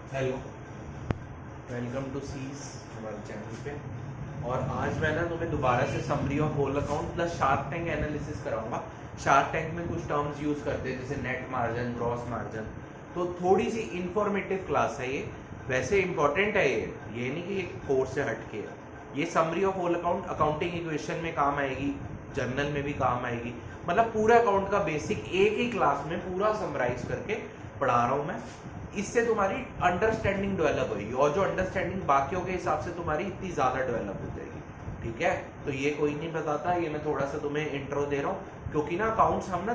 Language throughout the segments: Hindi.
हेलो, वेलकम टू सीज हमारे चैनल पे। और आज मैं ना तुम्हें दोबारा से summary of whole account plus shark tank analysis कराऊंगा। शार्क टैंक में कुछ टर्म्स यूज करते हैं जैसे नेट मार्जिन, ग्रॉस मार्जिन। तो थोड़ी सी इंफॉर्मेटिव क्लास है ये। वैसे इंपॉर्टेंट है ये नहीं कि ये कोर्स से हट के है। ये summary of whole account accounting equation में काम आएगी, जर्नल में भी काम आएगी। मतलब पूरा अकाउंट का बेसिक एक ही क्लास में पूरा समराइज करके पढ़ा रहा हूँ मैं। इससे तुम्हारी अंडरस्टैंडिंग डेवलप होगी और जो अंडरस्टैंडिंग बाकियों के हिसाब से तुम्हारी इतनी ज़्यादा डेवलप हो जाएगी। ठीक है, तो ये कोई नहीं बताता, ये मैं थोड़ा सा तुम्हें इंट्रो दे रहा हूँ क्योंकि ना अकाउंट्स हम ना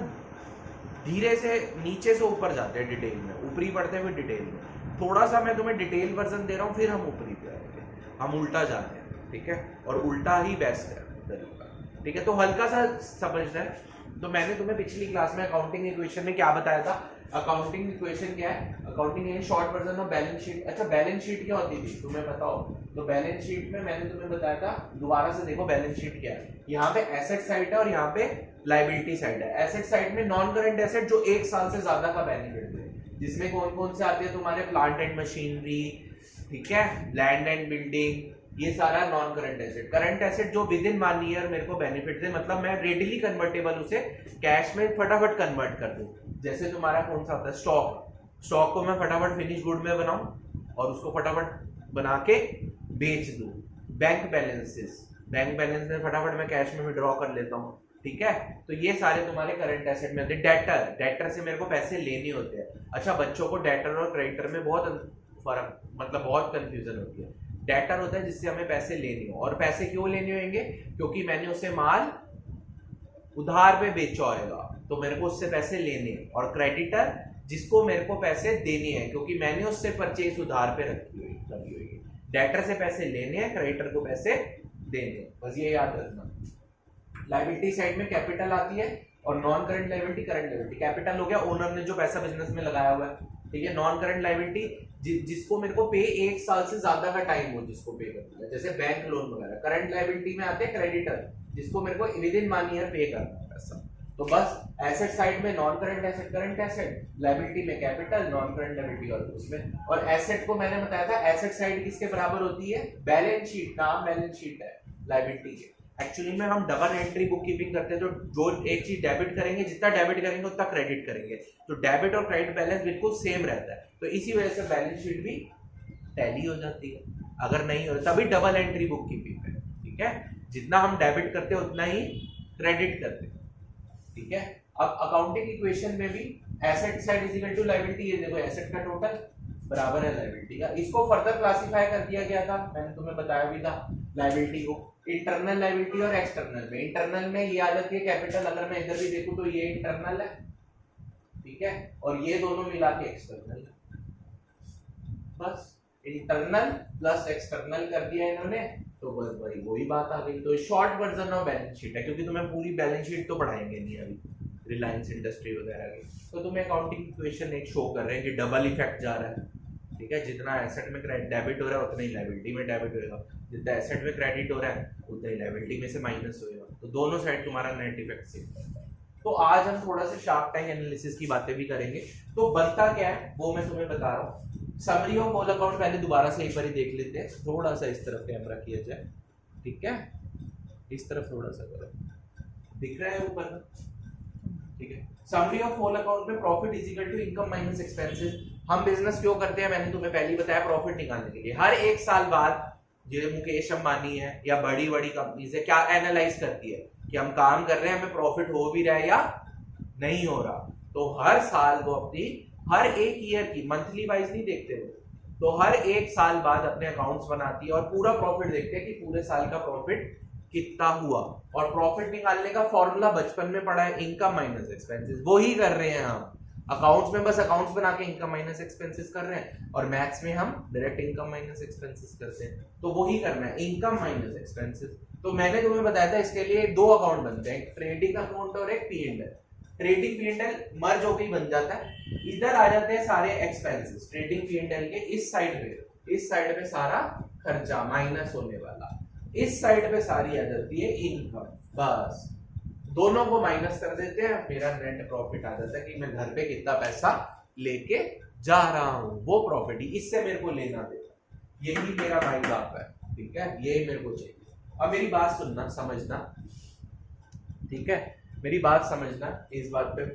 धीरे से नीचे से ऊपर जाते हैं डिटेल में, ऊपरी पढ़ते हुए डिटेल में। थोड़ा सा मैं तुम्हें डिटेल वर्जन दे रहा हूँ, फिर हम ऊपरी पे आएंगे, हम उल्टा जाते हैं। ठीक है, और उल्टा ही बेस्ट है तरीका। ठीक है, तो हल्का सा समझना है। तो मैंने तुम्हें पिछली क्लास में अकाउंटिंग इक्वेशन में क्या बताया था। अकाउंटिंग इक्वेशन क्या है? अकाउंटिंग है short version of balance sheet. अच्छा, बैलेंस शीट क्या होती थी तुम्हें पता हो? तो बैलेंस शीट में मैंने तुम्हें बताया था, दोबारा से देखो बैलेंस शीट क्या है। यहाँ पे एसेट साइड है और यहाँ पे लायबिलिटी साइड है। एसेट साइड में नॉन करंट एसेट जो 1 साल से ज्यादा का बेनिफिट दे, जिसमें कौन कौन से आते हैं तुम्हारे? प्लांट एंड मशीनरी, ठीक है, लैंड एंड बिल्डिंग, ये सारा non current asset. Current asset जो विद इन 1 ईयर मेरे को बेनिफिट दे, मतलब मैं रेडिली कन्वर्टेबल उसे कैश में फटाफट कन्वर्ट कर दूं। जैसे तुम्हारा कौन सा होता है? स्टॉक। स्टॉक को मैं फटाफट फिनिश गुड में बनाऊं और उसको फटाफट बना के बेच दूं। बैंक बैलेंसेस, बैंक बैलेंस में फटाफट मैं कैश में विड्रॉ कर लेता हूं। ठीक है, तो ये सारे तुम्हारे करंट एसेट में होते हैं। डेटर, डेटर से मेरे को पैसे लेने होते हैं। अच्छा, बच्चों को डेटर और क्रेडिटर में बहुत फर्क, मतलब बहुत कंफ्यूजन होती है। डेटर होता है जिससे हमें पैसे लेने हो, और पैसे क्यों लेने होंगे? क्योंकि मैंने उसे माल उधार पे बेचा होगा तो मेरे को उससे पैसे लेने। और क्रेडिटर जिसको मेरे को पैसे देने हैं क्योंकि मैंने उससे परचेज उधार पे रखी हुई। डेटर से पैसे लेने हैं, क्रेडिटर को पैसे देने, बस ये याद रखना। लायबिलिटी साइड में कैपिटल आती है और non current liability, current liability. Capital हो गया ओनर ने जो पैसा बिजनेस में लगाया हुआ है। ठीक है, नॉन करंट लायबिलिटी जिसको मेरे को पे 1 साल से ज्यादा का टाइम हो जिसको पे करना है, जैसे बैंक लोन वगैरह। करंट लायबिलिटी में आते हैं क्रेडिटर जिसको मेरे को विद इन 1 ईयर पे करना है पैसा। तो बस एसेट साइड में non current asset, current asset, liability में कैपिटल, नॉन करंट लायबिलिटी और उसमें। और एसेट को मैंने बताया था, एसेट साइड किसके बराबर होती है? Balance sheet. नाम बैलेंस शीट है लायबिलिटी के। एक्चुअली में हम डबल एंट्री बुक कीपिंग करते हैं, तो जो एक चीज डेबिट करेंगे, जितना डेबिट करेंगे उतना क्रेडिट करेंगे, तो डेबिट और क्रेडिट बैलेंस बिल्कुल सेम रहता है। तो इसी वजह से बैलेंस शीट भी टैली हो जाती है। अगर नहीं हो तभी डबल एंट्री बुक कीपिंग है। ठीक है, जितना हम डेबिट करते हैं उतना ही क्रेडिट करते हैं। ठीक है, अब अकाउंटिंग इक्वेशन में भी asset side is equal to liability. ये देखो, एसेट का टोटल बराबर है लायबिलिटी का। इसको फर्दर क्लासिफाई कर दिया गया था, मैंने तुम्हें बताया भी था लायबिलिटी को इंटरनल लायबिलिटी और एक्सटर्नल में। इंटरनल में ये आ जाती है कैपिटल, अगर मैं इधर भी देखूं तो ये इंटरनल है। ठीक है, और ये दोनों मिला के एक्सटर्नल है। बस इंटरनल प्लस एक्सटर्नल कर दिया इन्होंने, तो बस भाई वही बात आ गई। तो short version of balance sheet है, क्योंकि तुम्हें पूरी बैलेंस शीट तो पढ़ाएंगे नहीं अभी, रिलायंस इंडस्ट्री वगैरह की। तो तुम्हें अकाउंटिंग इक्वेशन एक शो कर रहे हैं कि डबल इफेक्ट जा रहा है। ठीक है, जितना एसेट में डेबिट हो रहा है उतना ही लायबिलिटी में डेबिट होगा, जितना एसेट में क्रेडिट हो रहा है उतना ही लायबिलिटी में से माइनस होगा। तो दोनों साइड तुम्हारा नेट इफेक्ट सेम करता है। तो आज हम थोड़ा सा शार्क टैंक एनालिसिस की बातें भी करेंगे। तो बनता क्या है वो मैं तुम्हें बता रहा हूँ। समरी ऑफ होल अकाउंट पहले दोबारा से एक बार ही देख लेते हैं। थोड़ा सा इस तरफ कैमरा किया जाए, ठीक है, इस तरफ थोड़ा सा करो, दिख रहा है ऊपर? ठीक है, समरी ऑफ होल अकाउंट में profit is equal to income minus expenses. हम बिजनेस क्यों करते हैं? मैंने तुम्हें पहले ही बताया, प्रॉफिट निकालने के लिए। हर 1 साल बाद जो मुकेश अंबानी है या बड़ी बड़ी कंपनीज है, क्या एनालाइज करती है कि हम काम कर रहे हैं, हमें प्रॉफिट हो भी रहा है या नहीं हो रहा। तो हर साल वो अपनी हर 1 ईयर की मंथली वाइज नहीं देखते वो, तो हर 1 साल बाद अपने अकाउंट्स बनाती है और पूरा प्रॉफिट देखते हैं कि पूरे साल का प्रॉफिट कितना हुआ। और प्रॉफिट निकालने का फॉर्मूला बचपन में पढ़ा है, इनकम माइनस एक्सपेंसेस। वो ही कर रहे हैं हम अकाउंट्स में, बस अकाउंट्स बना के इनकम माइनस एक्सपेंसेस कर रहे हैं। और मैथ्स में हम डायरेक्ट इनकम माइनस एक्सपेंसेस करते हैं, तो वो ही करना है, इनकम माइनस एक्सपेंसेस। तो मैंने तुम्हें बताया था इसके लिए 2 अकाउंट बनते हैं, एक ट्रेडिंग अकाउंट और एक P&L। ट्रेडिंग P&L मर्ज होकर ही बन जाता है। इधर आ जाते हैं सारे एक्सपेंसेस ट्रेडिंग P&L के। इस साइड पे सारा खर्चा माइनस होने वाला, इस साइड पे सारी आ जाती है इनकम। बस दोनों को माइनस कर देते हैं, मेरा नेट प्रॉफिट आ जाता है कि मैं घर पे कितना पैसा लेके जा रहा हूं, वो प्रॉपर्टी, इससे मेरे को लेना देना, यही मेरा माइंड आप है, ठीक है, यही मेरे को चाहिए। अब मेरी बात सुनना, समझना, ठीक है, मेरी बात समझना, इस बात पे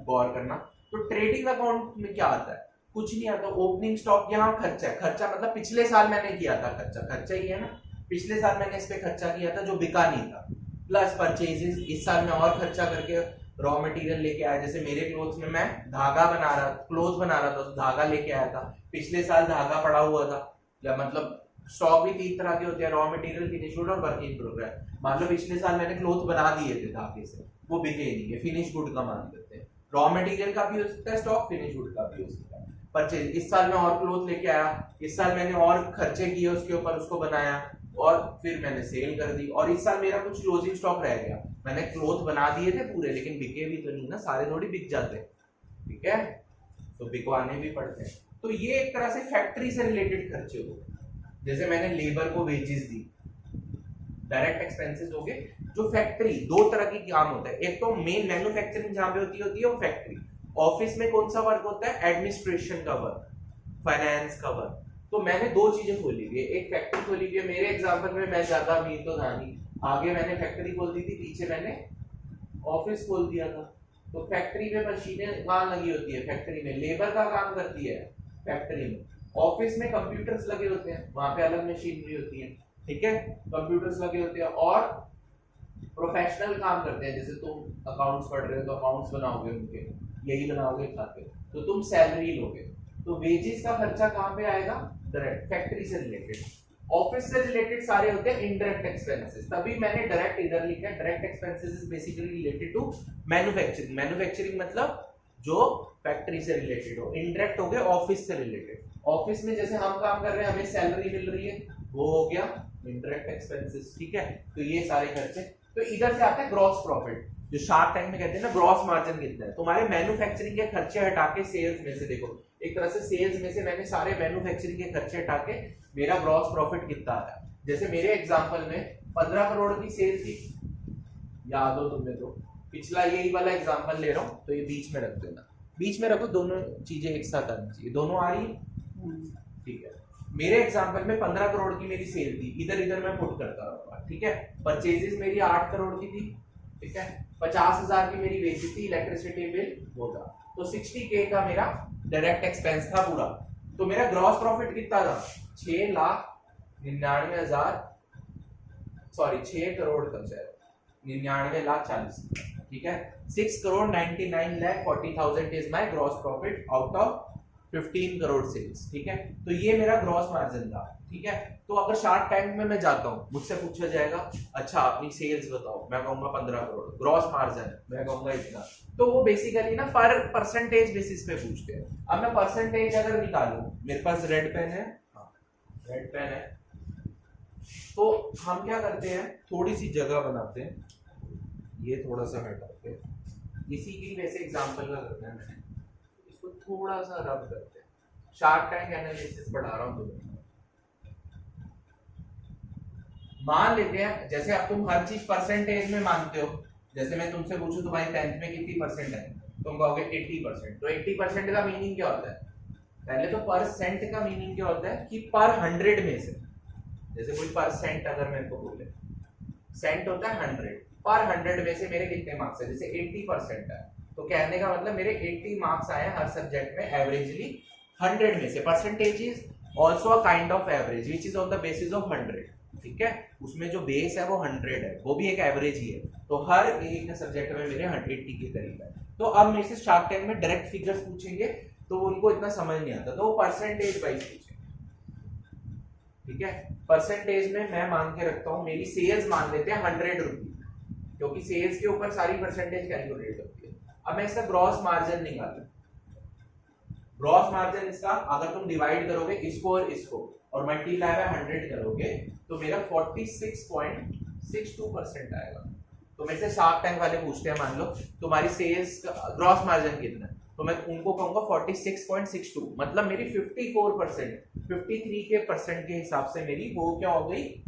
गौर करना। तो ट्रेडिंग अकाउंट में क्या आता है? कुछ नहीं आता। ओपनिंग स्टॉक, यहाँ खर्चा है, खर्चा मतलब पिछले साल मैंने किया था खर्चा, खर्चा ही है ना, पिछले साल मैंने इस पे खर्चा किया था जो बिका नहीं था, प्लस परचेजेस, इस साल मैं और खर्चा करके रॉ मटेरियल लेके आया। जैसे मेरे क्लोथ्स में मैं धागा बना रहा, क्लोथ बना रहा था, तो धागा लेके आया था, पिछले साल धागा पड़ा हुआ था, या मतलब स्टॉक भी 3 तरह के होते हैं, रॉ मटेरियल, फिनिश गुड और वर्क इन प्रोग्रेस। मतलब पिछले साल मैंने क्लोथ बना दिए थे धागे से, वो बिके नहीं है, फिनिश गुड का मान लेते हैं। रॉ मटेरियल का भी हो सकता है स्टॉक, फिनिश गुड का भी हो सकता है। परचेज, इस साल मैं और क्लोथ लेके आया, इस साल मैंने और खर्चे किए उसके ऊपर, उसको बनाया और फिर मैंने सेल कर दी। और इस साल मेरा कुछ क्लोजिंग स्टॉक रह गया, मैंने क्लोथ बना दिए थे पूरे, लेकिन बिके भी तो नहीं ना, सारे थोड़ी बिक जाते, ठीक है, तो बिकवाने भी पड़ते हैं। तो ये एक तरह से फैक्ट्री से रिलेटेड खर्चे हो गए। जैसे मैंने लेबर को वेजेस दी, डायरेक्ट एक्सपेंसेस हो गए। जो फैक्ट्री, 2 तरह की काम होता है, एक तो मेन मैन्युफैक्चरिंग जहां पे होती है वो फैक्ट्री। ऑफिस में कौन सा वर्क होता है? एडमिनिस्ट्रेशन का वर्क, फाइनेंस का वर्क। तो मैंने 2 चीजें खोली हुई है, एक फैक्ट्री खोली हुई है, मेरे एग्जांपल में मैं ज्यादा अमीर तो था नहीं, आगे मैंने फैक्ट्री खोल दी थी, पीछे मैंने ऑफिस खोल दिया था। तो फैक्ट्री में मशीनें कहाँ लगी होती है? फैक्ट्री में। लेबर का काम करती है फैक्ट्री में। ऑफिस में कंप्यूटर्स लगे होते हैं, वहां पे अलग मशीनरी होती है, ठीक है, कंप्यूटर्स लगे होते हैं। और प्रोफेशनल काम करते हैं, जैसे तुम अकाउंट्स पढ़ रहे हो तो अकाउंट्स बनाओगे उनके, यही बनाओगे खाते, तो तुम सैलरी लोगे। तो वेजेस का खर्चा कहाँ पे आएगा? डायरेक्ट, फैक्ट्री से रिलेटेड। ऑफिस से रिलेटेड सारे होते हैं इनडायरेक्ट एक्सपेंसेस, तभी मैंने डायरेक्ट इधर लिखा है। Direct expenses is basically related to manufacturing. Manufacturing मतलब जो फैक्ट्री से रिलेटेड हो। इनडायरेक्ट हो गए ऑफिस से रिलेटेड। ऑफिस में जैसे हम काम कर रहे हैं, हमें सैलरी मिल रही है, वो हो गया इनडायरेक्ट एक्सपेंसेस, ठीक है। तो ये सारे खर्चे। तो इधर से आता है ग्रॉस प्रॉफिट, जो शार्क टैंक में कहते हैं ना ग्रॉस मार्जिन कितना है। तुम्हारे मैन्युफैक्चरिंग के खर्चे हटा के सेल्स में से देखो, एक तरह से सेल्स में से मैंने सारे मैन्युफैक्चरिंग के खर्चे हटा के मेरा ग्रॉस प्रॉफिट कितना आया। जैसे मेरे एग्जांपल में 15 करोड़ की सेल थी, याद हो तुम्हें तो, पिछला यही वाला एग्जांपल ले रहा हूं, तो ये बीच में रख देना, बीच में रखो, दोनों चीजें एक साथ आनी चाहिए। दोनों आ रही है, ठीक है। मेरे एग्जांपल में 15 करोड़ की मेरी सेल थी, इधर इधर मैं पुट करता रहूंगा, ठीक है। परचेजेस मेरी 8 करोड़ की थी, ठीक है। 50,000 की मेरी वेजेस थी, इलेक्ट्रिसिटी बिल वो था, तो 60K का मेरा डायरेक्ट एक्सपेंस था पूरा। तो मेरा ग्रॉस प्रॉफिट कितना था? 6,99,000, सॉरी 6 करोड़ का, 99,40,000, ठीक है। 6,99,40,000 is my gross profit out of 15 crore sales, ठीक है। तो ये मेरा ग्रॉस मार्जिन था, ठीक है। तो अगर शार्क टैंक में मैं जाता हूँ, मुझसे पूछा जाएगा अच्छा अपनी सेल्स बताओ, मैं कहूंगा 15 करोड़, ग्रॉस मार्जिन मैं कहूंगा इतना। तो वो बेसिकली ना पर परसेंटेज बेसिस पे पूछते हैं। अब मैं परसेंटेज अगर निकालूं, मेरे पास रेड पेन है, रेड पेन है, तो हम क्या करते हैं, थोड़ी सी जगह बनाते हैं, ये थोड़ा सा हटाते हैं, इसी की वैसे एग्जांपल का करना है मैंने, इसको थोड़ा सा रब करते हैं। शार्क टैंक एनालिसिस पढ़ा रहा हूं तुम्हें। मान लेते हैं जैसे अब तुम हर चीज परसेंटेज में मानते हो, जैसे मैं तुमसे पूछूं तुम्हारी 10th में कितनी परसेंट है, तुम कहोगे 80%। तो 80% का मीनिंग क्या होता है? पहले तो परसेंट का मीनिंग क्या होता है कि पर 100 में से, जैसे कोई परसेंट अगर मेरे को बोले, सेंट होता है 100, पर 100 में से मेरे कितने मार्क्स है, जैसे 80% है, तो कहने का मतलब मेरे 80 मार्क्स आए हर सब्जेक्ट में एवरेजली 100 में से। Percentage is also a kind of average which is on the basis of 100, ठीक है। उसमें जो बेस है वो 100 है, वो भी एक एवरेज ही है। तो हर एक सब्जेक्ट में मेरे 180 के करीब है। तो अब मेरे से शार्क टैंक में डायरेक्ट फिगर्स पूछेंगे तो उनको इतना समझ नहीं आता, तो वो परसेंटेज वाइज पूछेंगे, ठीक है। परसेंटेज में मैं मान के रखता हूँ, मेरी सेल्स मान लेते हैं 100 रुपीज, क्योंकि सेल्स के ऊपर सारी परसेंटेज कैलकुलेट होती है। अब मैं इसका ग्रॉस मार्जिन निकालूं, ग्रॉस मार्जिन इसका अगर तुम डिवाइड करोगे इसको और मल्टीप्लाई बाय 100 करोगे तो मेरा 46.62% आएगा। तो मेरे से शार्क टैंक वाले पूछते हैं, मान लो तुम्हारी सेल्स का ग्रॉस मार्जिन कितना है, तो मैं उनको कहूंगा 46.62, मतलब मेरी 54%, 53% के हिसाब से मेरी वो क्या हो गई,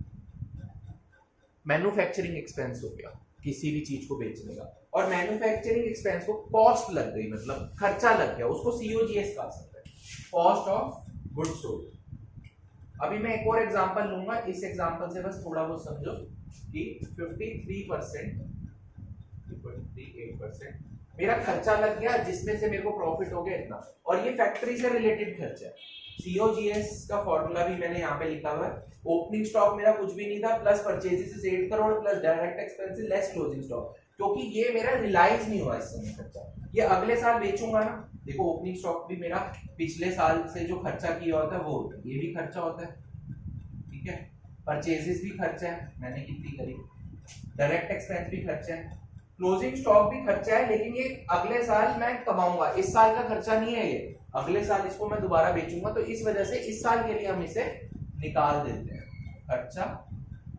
मैन्युफैक्चरिंग एक्सपेंस हो गया किसी भी चीज को बेचने का। और मैन्युफैक्चरिंग एक्सपेंस को कॉस्ट लग गई, मतलब खर्चा लग गया, उसको COGS कहा सकते हैं। Cost of good sold. अभी मैं एक और एग्जांपल लूंगा, इस एग्जांपल से बस थोड़ा बहुत समझो कि 53% 58% मेरा खर्चा लग गया, जिसमें से मेरे को प्रॉफिट हो गया इतना, और ये फैक्ट्री से रिलेटेड खर्चा है। सीओजीएस का फॉर्मूला भी मैंने यहाँ पे लिखा हुआ है। ओपनिंग स्टॉक मेरा कुछ भी नहीं था, plus purchases 8 crore plus direct expenses less closing stock, क्योंकि ये मेरा रियलाइज नहीं हुआ इस समय खर्चा, ये अगले साल बेचूंगा ना। देखो ओपनिंग स्टॉक भी मेरा पिछले साल से जो खर्चा किया होता है वो होता है, ये भी खर्चा होता है, ठीक है। परचेजेस भी खर्चा है, मैंने कितनी करी, डायरेक्ट एक्सपेंस भी खर्चा है, क्लोजिंग स्टॉक भी खर्चा है, लेकिन ये अगले साल मैं कमाऊंगा, इस साल का खर्चा नहीं है ये, अगले साल इसको मैं दोबारा बेचूंगा, तो इस वजह से इस साल के लिए हम इसे निकाल देते हैं खर्चा,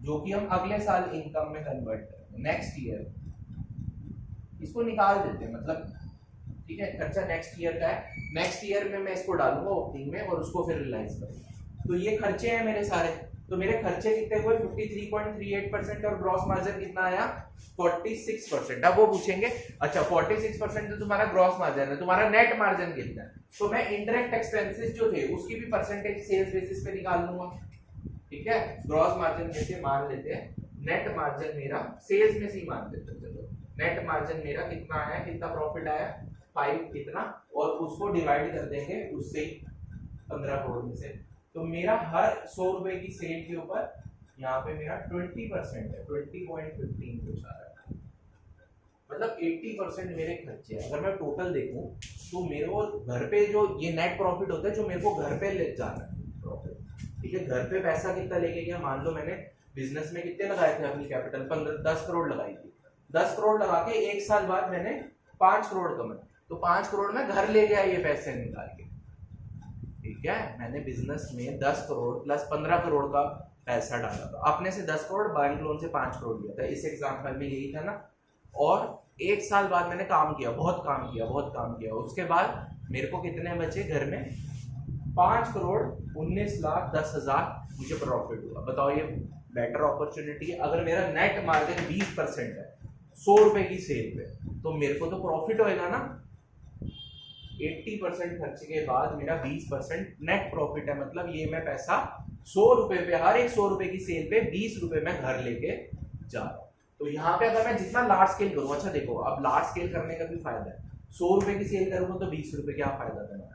जो कि हम अगले साल इनकम में कन्वर्ट करेंगे, नेक्स्ट ईयर इसको निकाल देते हैं, मतलब ठीक है। खर्चा नेक्स्ट ईयर का है, नेक्स्ट ईयर में मैं इसको डालूंगा ओपनिंग में और उसको फिर रियलाइज करूंगा। तो ये खर्चे हैं मेरे सारे, तो मेरे खर्चे कितने हुए 53.38% और ग्रॉस मार्जिन कितना आया 46%। अब वो पूछेंगे अच्छा 46% तो तुम्हारा ग्रॉस मार्जिन है, तुम्हारा नेट मार्जिन कितना है, तो मैं इनडायरेक्ट एक्सपेंसेस जो थे उसकी भी परसेंटेज सेल्स बेसिस पे निकाल लूंगा, ठीक है। ग्रॉस मार्जिन में से मान लेते हैं, नेट मार्जिन मेरा सेल्स में से ही मान लेते हैं, चलो नेट मार्जिन मेरा कितना आया, कितना प्रॉफिट आया 5 कितना, और उसको डिवाइड कर देंगे उससे 15 करोड़ में से, तो मेरा हर 100 रुपए की सेल के ऊपर यहाँ पे मेरा 20% है, 20.15 कुछ आ रहा है, मतलब 80% मेरे खर्चे हैं। अगर मैं टोटल देखूं तो मेरे को घर पे जो ये नेट प्रॉफिट होता है, जो मेरे को घर पे ले जाना है प्रॉफिट, ठीक है। घर पे पैसा कितना लेके गया, मान लो मैंने बिजनेस में कितने लगाए थे अपनी कैपिटल 10 करोड़ लगाई थी, 10 करोड़ लगा के एक साल बाद मैंने 5 करोड़ कमाए, तो 5 करोड़ में घर ले गया ये पैसे निकाल के, ठीक है। मैंने बिजनेस में 10 करोड़ प्लस 15 करोड़ का पैसा डाला था, अपने से 10 करोड़, बैंक लोन से 5 करोड़ दिया था, इस एग्जाम्पल में यही था ना। और एक साल बाद मैंने काम किया, बहुत काम किया, उसके बाद मेरे को कितने बचे घर में 5 करोड़ 19 लाख 10 हजार मुझे प्रॉफिट हुआ। बताओ ये बेटर अपॉर्चुनिटी है। अगर मेरा नेट मार्जिन 20% है 100 रुपए की सेल पे, तो मेरे को तो प्रॉफिट होएगा ना। 80% खर्चे के बाद मेरा 20% नेट प्रॉफिट है, मतलब ये मैं पैसा 100 रुपए पे, हर एक 100 रुपए की सेल पे 20 रुपए मैं घर लेके जा रहा हूँ। तो यहाँ पे अगर मैं जितना लार्ज स्केल करूँ, अच्छा देखो अब लार्ज स्केल करने का भी फायदा है, 100 रुपए की सेल करूंगा तो 20 रुपए क्या फायदा देना।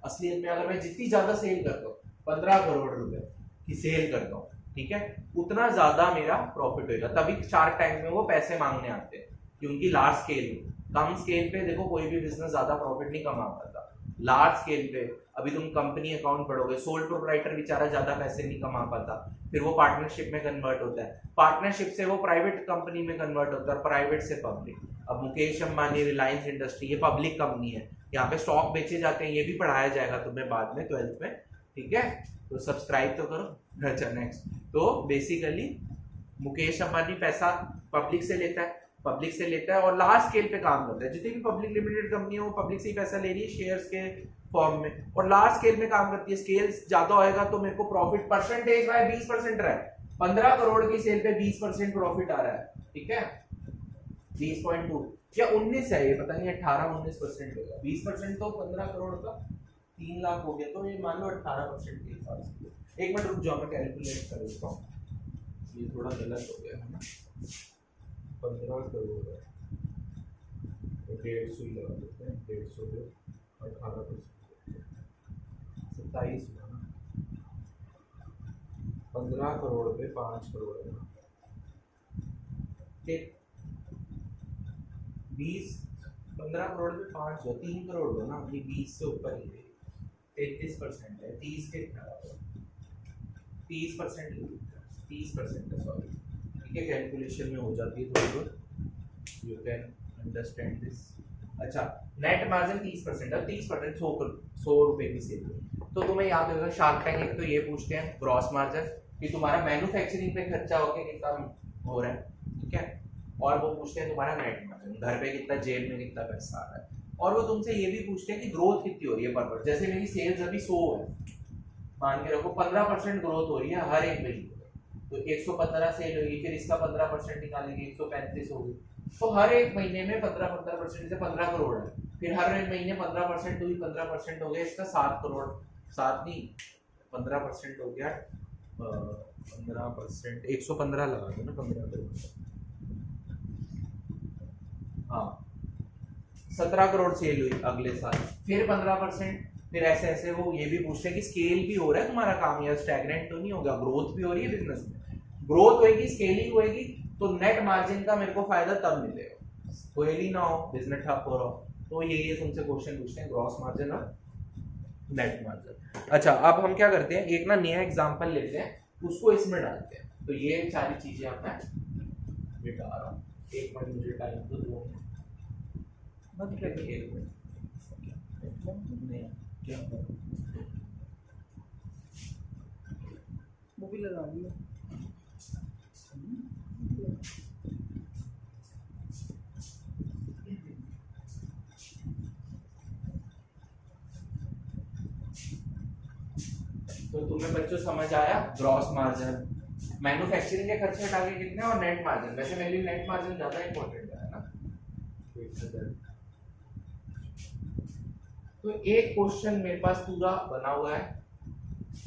असलियत में अगर मैं जितनी ज्यादा सेल करता हूँ, 15 करोड़ रुपए की सेल करता हूँ, ठीक है, उतना ज्यादा मेरा प्रॉफिट होगा। तभी शार्क टैंक में वो पैसे मांगने आते हैं, क्योंकि लार्ज स्केल, कम स्केल पे देखो कोई भी बिजनेस ज्यादा प्रॉफिट नहीं कमा पाता। लार्ज स्केल पे अभी तुम कंपनी अकाउंट पढ़ोगे, सोल प्रोप्राइटर बेचारा ज्यादा पैसे नहीं कमा पाता, फिर वो पार्टनरशिप में कन्वर्ट होता है, पार्टनरशिप से वो प्राइवेट कंपनी में कन्वर्ट होता है, प्राइवेट से पब्लिक। अब मुकेश अंबानी, रिलायंस इंडस्ट्री, ये पब्लिक कंपनी है, यहाँ पे स्टॉक बेचे जाते हैं, ये भी पढ़ाया जाएगा तुम्हें बाद में 12th में, ठीक है। तो सब्सक्राइब तो करो। अच्छा नेक्स्ट, तो बेसिकली मुकेश अंबानी पैसा पब्लिक से लेता है और लार्ज स्केल पे काम करता है। जितनी भी पब्लिक लिमिटेड कंपनी है वो पब्लिक से ही पैसा ले रही है शेयर्स के फॉर्म में, और लार्ज स्केल में काम करती है। स्केल ज्यादा होएगा तो मेरे को प्रॉफिट परसेंटेज वाइज 20% रहा है, 15 करोड़ की सेल पे 20% प्रॉफिट आ रहा है, ठीक है। 20.2 या 19 है, ये पता नहीं 18-19% होगा। 20% तो 15 करोड़ का 3 लाख हो गया, तो ये मान लो 18% के हिसाब से। एक मिनट रुक जाओ, मैं कैलकुलेट कर देता हूँ, ये थोड़ा गलत हो गया है ना। 15 करोड़ है तो 150 ही लगा देते हैं, 150 पे 18%, 27 हुआ ना। 15 करोड़ पे 5 करोड़ है ना, ठीक। 15 करोड़ पे 5 हो, 3 करोड़ हो ना, ये 20 से ऊपर ही है, 33% है, 30 के 30% है, सॉरी, ठीक है। कैलकुलेशन में हो जाती है थोड़ी बहुत, यू कैन अंडरस्टैंड दिस। अच्छा नेट मार्जिन 30% है, 30% 100 रुपए की सेल। तो तुम्हें याद होगा शार्क टैंक एक तो ये पूछते हैं ग्रॉस मार्जिन कि तुम्हारा मैन्युफैक्चरिंग पे खर्चा होके कितना हो रहा है, ठीक है, और वो पूछते हैं तुम्हारा नेट मार्जिन, घर पे कितना, जेब में कितना पैसा आ रहा है, और वो तुमसे ये भी पूछते हैं कि ग्रोथ कितनी हो रही है पर वर्ष। जैसे मेरी सेल्स अभी 100 है, मान के रखो 15% ग्रोथ हो रही है हर एक महीने, तो 115 सेल होगी, फिर इसका 15% निकालेंगे, 135 होगी, तो हर एक महीने में 15% से 15 करोड़ है, फिर हर एक महीने 15% हुई, 15% हो गया, इसका 7 करोड़, 7 नहीं 15% हो गया, 15% 115 लगा दो ना, 15 करोड़, हाँ 17 करोड़ सेल हुई अगले साल, फिर 15%, फिर ऐसे ऐसे वो ये भी पूछते हैं कि स्केल भी हो रहा है तुम्हारा काम या स्टैग्नेंट तो नहीं होगा, ग्रोथ भी हो रही है बिजनेस में, ग्रोथ होएगी स्केलिंग होएगी तो नेट मार्जिन का मेरे को फायदा तब मिलेगा, स्केल ही ना हो बिजनेस ठप हो रहा हो, तो ये तुमसे क्वेश्चन पूछते हैं ग्रॉस मार्जिन और नेट मार्जिन। अच्छा अब हम क्या करते हैं, एक ना नया एग्जांपल लेते हैं, उसको इसमें डालते हैं, तो ये सारी चीजें अब मैं मिटा रहा हूँ, एक मिनट मुझे टाइम तो दो, मत खेल नहीं क्या वो भी लगा दिया। तो तुम्हें बच्चों समझ आया ग्रॉस मार्जिन, मैन्युफैक्चरिंग के खर्चे हटा के कितने और नेट मार्जिन, वैसे मेरे लिए नेट मार्जिन ज्यादा इंपॉर्टेंट है ना। तो एक क्वेश्चन मेरे पास पूरा बना हुआ है,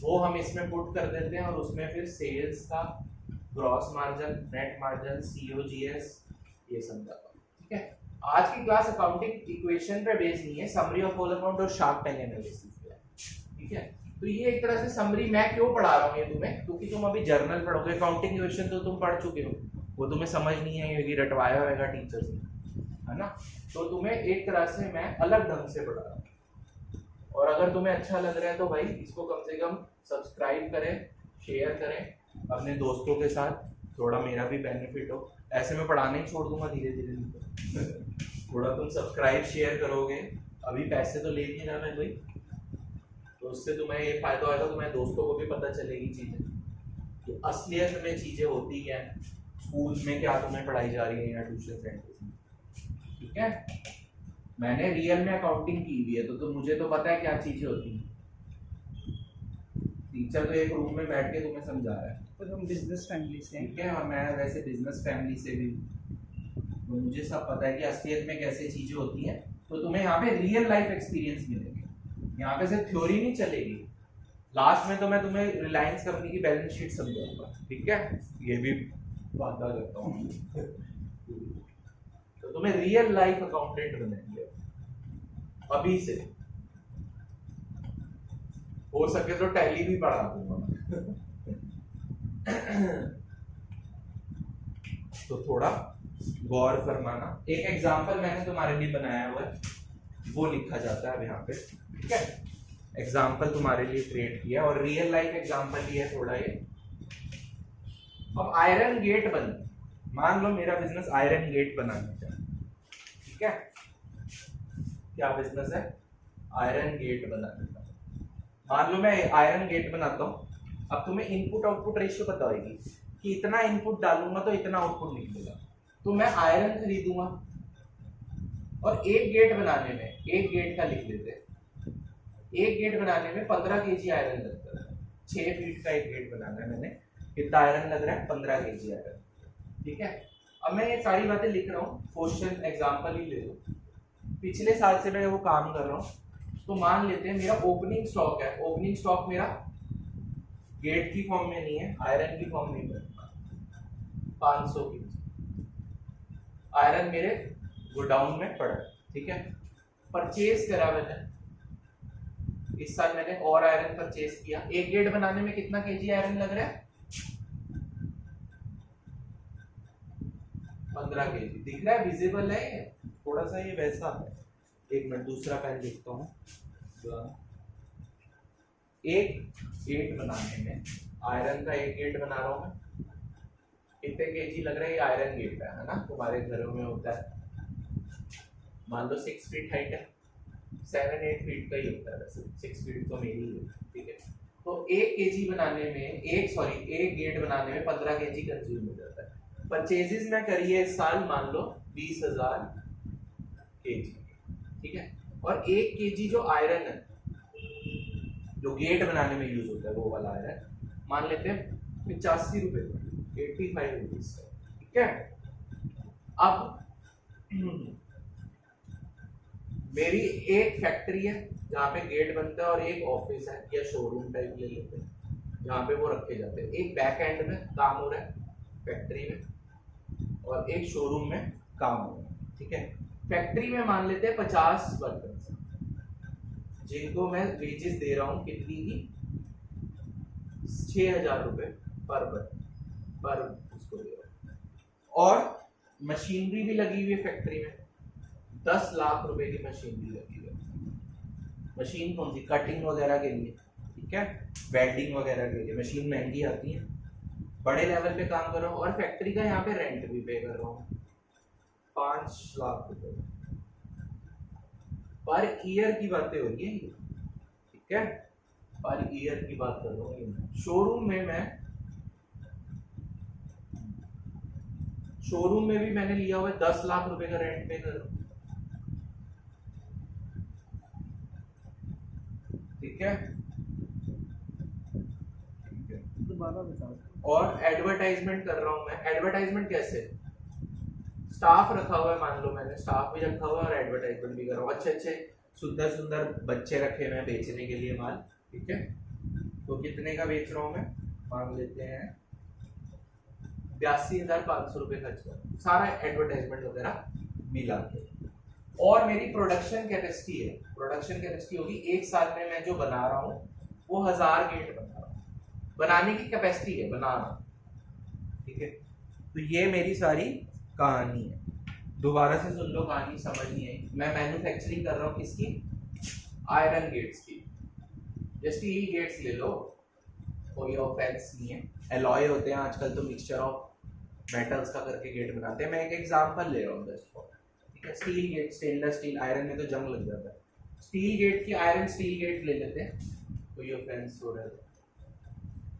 वो हम इसमें पुट कर देते हैं और उसमें फिर सेल्स का gross margin, net margin, COGS ये सब जाता है, ठीक है। आज की क्लास अकाउंटिंग इक्वेशन पे बेस्ड नहीं है, समरी ऑफ होल अकाउंट और शार्क टैंक एनालिसिस पे है, ठीक है। तो ये एक तरह से समरी मैं क्यों पढ़ा रहा हूँ ये तुम्हें, क्योंकि तुम अभी जर्नल पढ़ोगे, अकाउंटिंग इक्वेशन तो तुम पढ़ चुके हो, वो तुम्हें समझ नहीं आएगी, रटवाया होगा टीचर्स ने, है ना। तो तुम्हें एक तरह से मैं अलग ढंग से पढ़ा रहा हूँ, और अगर तुम्हें अच्छा लग रहा है तो भाई इसको कम से कम सब्सक्राइब करें, शेयर करें अपने दोस्तों के साथ, थोड़ा मेरा भी बेनिफिट हो, ऐसे मैं पढ़ाना ही छोड़ दूंगा धीरे धीरे थोड़ा तुम सब्सक्राइब शेयर करोगे, अभी पैसे तो ले नहीं रहा मैं कोई, तो उससे तुम्हें ये फायदा होगा, तुम्हारे दोस्तों को भी पता चलेगी चीजें कि असलियत में चीजें होती क्या है, स्कूल में क्या तुम्हें पढ़ाई जा रही है या ट्यूशन सेंटर में, ठीक है। मैंने रियल में अकाउंटिंग की हुई है तो मुझे तो पता है क्या चीजें होती हैं, टीचर तो एक रूम में बैठ के तुम्हें समझा रहा है, तो हम बिजनेस फैमिली से हैं, ठीक है, और मैं वैसे बिजनेस फैमिली से भी, तो मुझे सब पता है कि असलियत में कैसे चीजें होती हैं, तो तुम्हें यहाँ पे रियल लाइफ एक्सपीरियंस मिलेंगे, यहाँ पे सिर्फ थ्योरी नहीं चलेगी, लास्ट में तो मैं तुम्हें रिलायंस कंपनी की बैलेंस शीट समझाऊंगा, ठीक है, ये भी वादा करता हूँ तो तुम्हें रियल लाइफ अकाउंटेंट बनेंगे अभी से, हो सके तो टैली भी पढ़ा दूंगा तो थोड़ा गौर फरमाना, एक एग्जांपल मैंने तुम्हारे लिए बनाया हुआ है, वो लिखा जाता है अब यहाँ पे, ठीक है, एग्जांपल तुम्हारे लिए क्रिएट किया और रियल लाइफ एग्जांपल ही है थोड़ा ये। अब आयरन गेट बन, मान लो मेरा बिजनेस आयरन गेट बनाने का, ठीक है, क्या बिजनेस है, आयरन गेट बनाने का, मान लो मैं आयरन गेट बनाता हूँ, अब तुम्हें इनपुट आउटपुट रेशियो पता होगी कि इतना इनपुट डालूंगा तो इतना आउटपुट निकलेगा, तो मैं आयरन खरीदूंगा और एक गेट बनाने में, एक गेट का लिख लेते हैं, एक गेट बनाने में 15 केजी आयरन लगता है, 6 फीट का एक गेट बनाना है मैंने, कितना आयरन लग रहा है, 15 केजी आयरन, ठीक है। अब मैं ये सारी बातें लिख रहा हूँ, क्वेश्चन एग्जांपल ही ले लो, पिछले साल से मैं वो काम कर रहा हूँ, तो मान लेते हैं मेरा ओपनिंग स्टॉक है, ओपनिंग स्टॉक मेरा गेट की फॉर्म में नहीं है, आयरन की फॉर्म में 500 की आयरन मेरे गोडाउन में पड़ा, ठीक है, परचेज करा मैंने, इस साल मैंने और आयरन परचेज किया, एक गेट बनाने में कितना केजी आयरन लग रहा है, 15 केजी, दिख रहा है, विजिबल है ये, थोड़ा सा ये वैसा है, एक मिनट दूसरा पेन लिखता हूँ, एक गेट बनाने में, आयरन का एक गेट बना रहा हूँ मैं, कितने केजी लग रहा है, ये आयरन गेट है ना, तुम्हारे घरों में होता है, मान लो 6 फीट हाइट है, 7-8 फीट का ही होता है वैसे, 6 फीट तो मेरी है, ठीक है, तो एक केजी बनाने में, एक गेट बनाने में 15 केजी कंज्यूम हो जाता है, परचेजेस में करिए इस साल मान लो 20,000 केजी, ठीक है, और 1 केजी जो आयरन है, जो गेट बनाने में यूज होता है वो वाला आयरन, मान लेते हैं 85 रुपए, 85 रुपीज, ठीक है। अब मेरी एक फैक्ट्री है, जहाँ पे गेट बनता है और एक ऑफिस है या शोरूम टाइप ले लेते हैं जहाँ पे वो रखे जाते हैं। एक बैक एंड में काम हो रहा है फैक्ट्री में और एक शोरूम में काम हो रहा है, ठीक है। फैक्ट्री में मान लेते हैं 50 वर्कर्स जिनको मैं वेजेस दे रहा हूँ कितनी की 6,000 रुपये पर उसको दे रहा हूँ। और मशीनरी भी लगी हुई है फैक्ट्री में, 10 लाख रुपए की मशीनरी लगी हुई है। मशीन कौन सी? कटिंग वगैरह के लिए, ठीक है, वेल्डिंग वगैरह के लिए मशीन महंगी आती है, बड़े लेवल पे काम कर रहा हूँ। और फैक्ट्री का यहाँ पे रेंट भी पे कर रहा हूँ 5 लाख रुपए पर ईयर की बातें हो रही है, ठीक है, पर ईयर की बात कर रहा हूँ। शोरूम में भी मैंने लिया हुआ है 10 लाख रुपए का रेंट पे कर रहा हूँ, ठीक है। और एडवर्टाइजमेंट कर रहा हूँ मैं। एडवर्टाइजमेंट कैसे? स्टाफ रखा हुआ है, मान लो मैंने स्टाफ भी रखा हुआ है और एडवर्टाइजमेंट भी कर रहा हूँ। अच्छे अच्छे सुंदर सुंदर बच्चे रखे हुए हैं बेचने के लिए माल, ठीक है। तो कितने का बेच रहा हूँ मैं? मान लेते हैं 82,500 रुपये खर्च कर, सारा एडवर्टाइजमेंट वगैरह मिला के। और मेरी प्रोडक्शन कैपेसिटी है, प्रोडक्शन कैपेसिटी होगी एक साल में मैं जो बना रहा हूँ वो 1000 गेट बना रहा हूँ, बनाने की कैपेसिटी है, बना रहा हूँ, ठीक है। तो ये मेरी सारी कहानी है। दोबारा से सुन लो, कहानी समझ नहीं आई। मैं मैन्युफैक्चरिंग कर रहा हूँ किसकी? आयरन गेट्स की। जस्ट स्टील गेट्स ले लो, कोई ऑफेंस नहीं है। एलॉय होते हैं आजकल तो मिक्सचर ऑफ मेटल्स का करके गेट बनाते हैं। मैं एक एग्जांपल ले रहा हूँ जस्ट फॉर, ठीक है। Steel gate, stainless steel, iron में तो जंग लग जाता है। स्टील गेट की आयरन स्टील गेट ले लेते हैं, कोई ऑफेंस हो रहा है,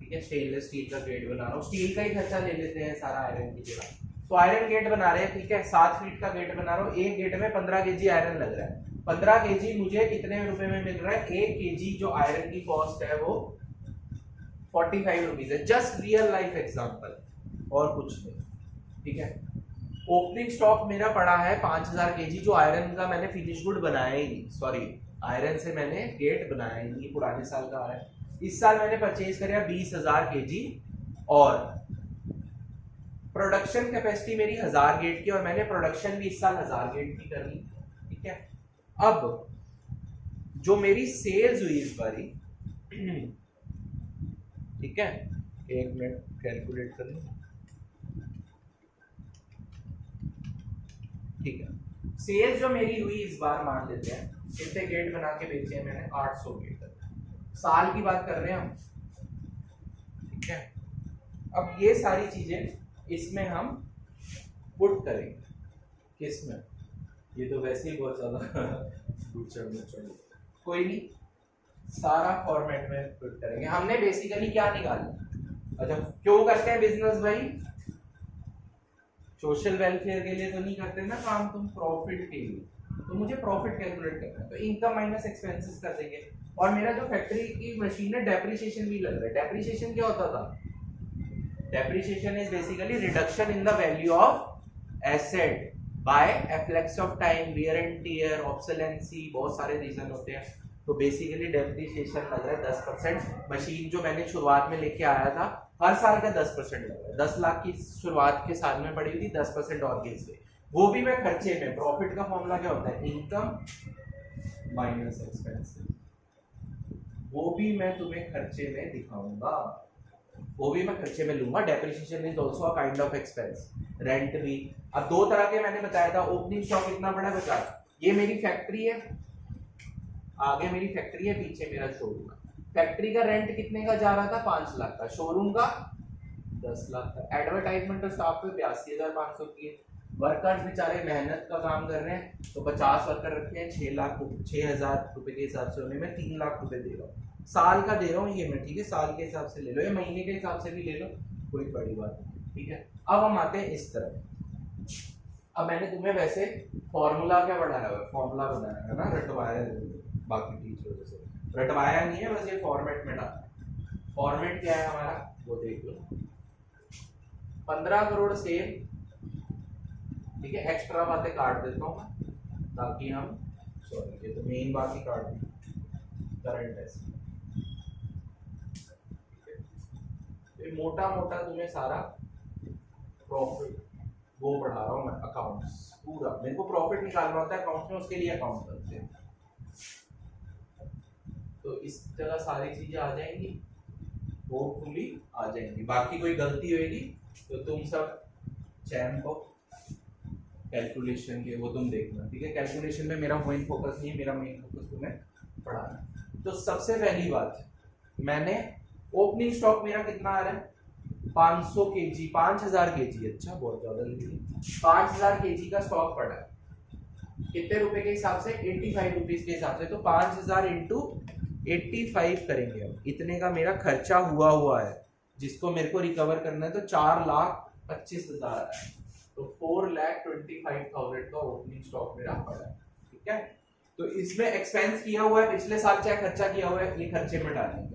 ठीक है। स्टेनलेस स्टील का गेट बना रहा हूँ, स्टील का ही खर्चा ले लेते हैं सारा आयरन की जगह। तो आयरन गेट बना रहे हैं, ठीक है, 7 फीट का गेट बना रहा हूँ। एक गेट में 15 केजी आयरन लग रहा है। 15 केजी मुझे कितने रुपए में मिल रहा है? 1 केजी जो आयरन की कॉस्ट है वो 45 रुपीज है। जस्ट रियल लाइफ एग्जांपल, और कुछ नहीं, ठीक है। ओपनिंग स्टॉक मेरा पड़ा है 5000 केजी, जो आयरन का मैंने फिनिश गुड बनाया ही नहीं, सॉरी आयरन से मैंने गेट बनाया ही नहीं, पुराने साल का आ रहा है। इस साल मैंने परचेज करा 20,000 केजी और प्रोडक्शन कैपेसिटी मेरी 1000 गेट की, और मैंने प्रोडक्शन भी इस साल 1000 गेट की कर ली, ठीक है। अब जो मेरी सेल्स हुई इस बारी, ठीक है, एक मिनट कैलकुलेट कर लूं, ठीक है। सेल्स जो मेरी हुई इस बार, मान लेते हैं कितने गेट बना के बेचे हैं मैंने? 800 गेट। साल की बात कर रहे हैं हम, ठीक है। अब ये सारी चीजें इसमें हम पुट करेंगे, किसमें? ये तो वैसे ही बहुत ज्यादा कोई नहीं, सारा फॉर्मेट में पुट करेंगे। हमने बेसिकली क्या निकाला? अच्छा, क्यों करते हैं बिजनेस भाई? सोशल वेलफेयर के लिए तो नहीं करते ना काम, तुम प्रॉफिट के लिए। तो मुझे प्रॉफिट कैलकुलेट करना है, तो इनकम माइनस एक्सपेंसेस कर देंगे। और मेरा जो फैक्ट्री की मशीन है डेप्रिसिएशन भी लग रहा है। डेप्रिसिएशन क्या होता था? Depreciation is basically reduction in the value of asset by effects of time, wear and tear, obsolescence, बहुत सारे रीजन होते हैं। तो बेसिकली डेप्रिसिएशन लग रहा है 10%। मशीन जो मैंने शुरुआत में लेके आया था, हर साल का 10% लग रहा है। 10 लाख की शुरुआत के साल में पड़ी थी, 10% और गेज गई, वो भी मैं खर्चे में। प्रॉफिट का फॉर्मूला क्या होता है? Income minus expenses. वो भी मैं तुम्हें खर्चे में दिखाऊंगा, वो भी मैं खर्चे में लूंगा। Depreciation is also a kind of expense, rent भी। अब दो तरह के मैंने बताया था। ओपनिंग स्टॉक कितना बड़ा बचा? ये मेरी फैक्ट्री है, आगे मेरी फैक्ट्री है, पीछे मेरा शोरूम है। फैक्ट्री का रेंट कितने का जा रहा था? 5 लाख का। शोरूम का 10 लाख का। एडवर्टाइजमेंट और स्टाफ पे 82,500 की। वर्कर्स बेचारे मेहनत का काम कर रहे हैं, तो 50 वर्कर रखे हैं, 6,000 रुपए के हिसाब से उन्हें मैं 3 लाख रुपए दे रहा हूँ। साल का दे रहा हूँ ये मैं, ठीक है। साल के हिसाब से ले लो या महीने के हिसाब से भी ले लो, कोई बड़ी बात नहीं, ठीक है। अब हम आते हैं इस तरफ। अब मैंने तुम्हें वैसे फॉर्मूला क्या बढ़ाया हुआ है? फॉर्मूला बनाया है ना, रटवाया है, बाकी टीचरों से रटवाया नहीं है, बस ये फॉर्मेट में डाला। फॉर्मेट क्या है हमारा वो देख लो। 15 करोड़ सेल, ठीक है। एक्स्ट्रा बातें काट देता हूँ मैं ताकि हम, सॉरी ये तो मेन बात ही काट दी। Current asset. मोटा मोटा तुम्हें सारा प्रॉफिट वो पढ़ा रहा हूँ मैं, अकाउंट्स पूरा। मेरे को प्रॉफिट निकालना होता है अकाउंट्स में, उसके लिए अकाउंट करते हैं। तो इस जगह सारी चीजें आ जाएंगी, होपफुली आ जाएंगी। बाकी कोई गलती होगी तो तुम सब चैन को कैलकुलेशन के वो तुम देखना, ठीक है। कैलकुलेशन में मेरा मेन फोकस नहीं है, मेरा मेन फोकस तुम्हें पढ़ाना। तो सबसे पहली बात, मैंने ओपनिंग स्टॉक मेरा कितना आ रहा है 500 केजी, 5000 केजी, अच्छा बहुत ज्यादा नहीं, 5000 केजी का स्टॉक पड़ा है। कितने रुपए के हिसाब से 85 रुपीज के हिसाब से। तो 5000 इंटू 85 करेंगे हम, इतने का मेरा खर्चा हुआ है जिसको मेरे को रिकवर करना है। तो 4,25,000 है, तो 4,25,000 का ओपनिंग स्टॉक मेरा पड़ा है, ठीक है। तो इसमें एक्सपेंस किया हुआ है, पिछले साल चाहे खर्चा किया हुआ है, ये खर्चे में डालेंगे।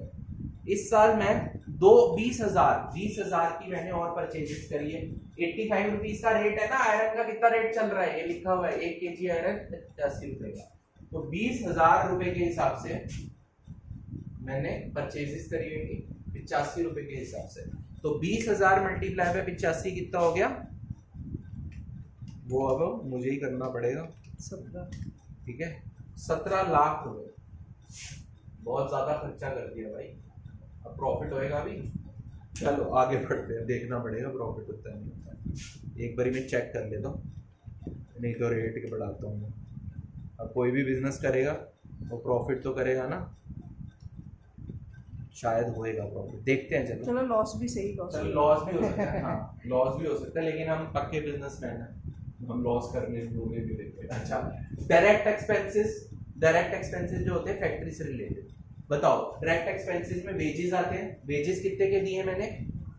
इस साल मैं 20,000 की मैंने और परचेजेस करी है। 85 रुपीज का रेट है ना, आयरन का कितना रेट चल रहा है ये लिखा हुआ है, 1 केजी आयरन 85 रुपए का। तो 20,000 रुपए के हिसाब से मैंने परचेजेस करी होगी 85 रुपए के हिसाब से। तो 20,000 मल्टीप्लाई बाय 85 कितना हो गया, वो अब मुझे ही करना पड़ेगा, 17, ठीक है। 17 लाख रुपए, बहुत ज्यादा खर्चा कर दिया भाई। अब प्रॉफिट होएगा अभी, चलो आगे बढ़ते हैं, देखना पड़ेगा प्रॉफिट होता है नहीं होता है। एक बारी मैं चेक कर लेता हूँ, नहीं तो रेट के बढ़ाता हूँ मैं। अब कोई भी बिजनेस करेगा वो प्रॉफिट तो करेगा ना, शायद होएगा प्रॉफिट, देखते हैं। चलो लॉस भी सही, लॉस भी हो सकता है, हाँ लॉस भी हो सकता है, लेकिन हम पक्के बिजनेसमैन हैं, हम लॉस करने दोगे भी देखते हैं। अच्छा, डायरेक्ट एक्सपेंसेस जो होते हैं फैक्ट्री से रिलेटेड, बताओ। डायरेक्ट एक्सपेंसेस में वेजेस आते हैं। वेजेस कितने के दिए मैंने,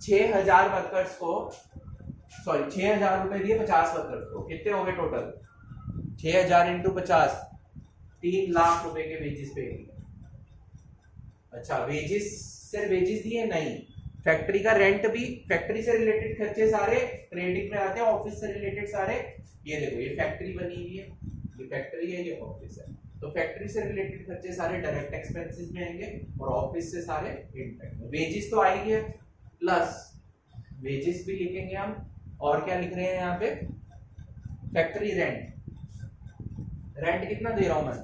6,000 वर्कर्स को, सॉरी 6,000 रुपए दिए 50 वर्कर्स को। कितने हो गए टोटल, 6,000 इंटू 50, 3 लाख रुपए के वेजेस पे किए। अच्छा, वेजेस सिर्फ वेजेस दिए नहीं, फैक्ट्री का रेंट भी, फैक्ट्री से रिलेटेड खर्चे सारे क्रेडिट में आते हैं, ऑफिस से रिलेटेड सारे। ये देखो ये फैक्ट्री बनी हुई है, ये फैक्ट्री है, ये ऑफिस है। तो फैक्ट्री से रिलेटेड खर्चे सारे डायरेक्ट एक्सपेंसेस में आएंगे और ऑफिस से सारे इनडायरेक्ट में। वेजेस तो आएंगे, प्लस वेजेस भी लिखेंगे हम, और क्या लिख रहे हैं यहाँ पे, फैक्ट्री रेंट। रेंट कितना दे रहा हूँ मैं,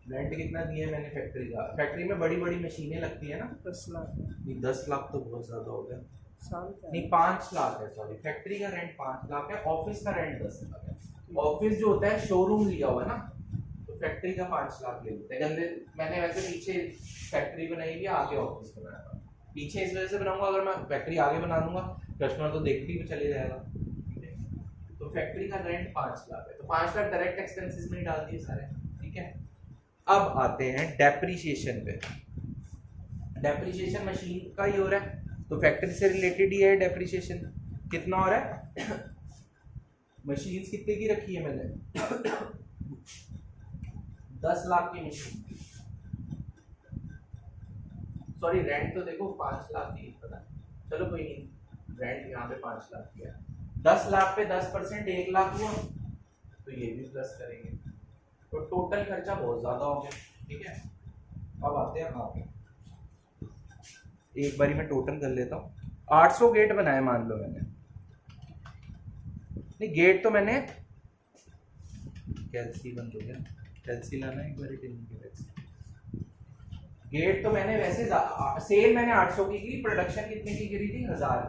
रेंट कितना दिया मैंने फैक्ट्री का। फैक्ट्री में बड़ी बड़ी मशीनें लगती है ना, 10 लाख नहीं 10 लाख तो बहुत ज्यादा हो गया, साल का नहीं 5 लाख है, सॉरी फैक्ट्री का रेंट 5 लाख है, ऑफिस का रेंट 10 लाख है। ऑफिस जो होता है शोरूम लिया हुआ है ना, तो फैक्ट्री का 5 लाख ले लेते हैं। मैंने वैसे पीछे फैक्ट्री बनाई हुई है, आगे ऑफिस बनाया हुआ। पीछे इस वजह से बनाऊंगा, अगर मैं फैक्ट्री आगे बना दूंगा कस्टमर तो देखते ही चले जाएगा। तो फैक्ट्री का रेंट 5 लाख है, तो 5 लाख डायरेक्ट एक्सपेंसेस में ही डाल दिए सारे, ठीक है। अब आते हैं डेप्रीशिएशन पे। डेप्रीशिएशन मशीन का ही हो रहा है, तो फैक्ट्री से रिलेटेड ही है डेप्रीशिएशन। कितना हो रहा है, मशीन्स कितने की रखी है मैंने 10 लाख की मशीन, सॉरी रेंट तो देखो 5 लाख की पता, चलो कोई नहीं, रेंट यहाँ पे 5 लाख की है। 10 लाख पे 10% 1 लाख हुआ, तो ये भी प्लस करेंगे, तो टोटल खर्चा बहुत ज्यादा हो गया, ठीक है। अब आते हैं आगे, एक बारी मैं टोटल कर लेता हूँ। 800 गेट बनाए मान लो मैंने, नहीं गेट तो मैंने, कैलसी बंद हो गया, कैलसी लाना एक बारी, गेट तो मैंने वैसे सेल मैंने 800 की प्रोडक्शन कितने की गिरी थी 1000,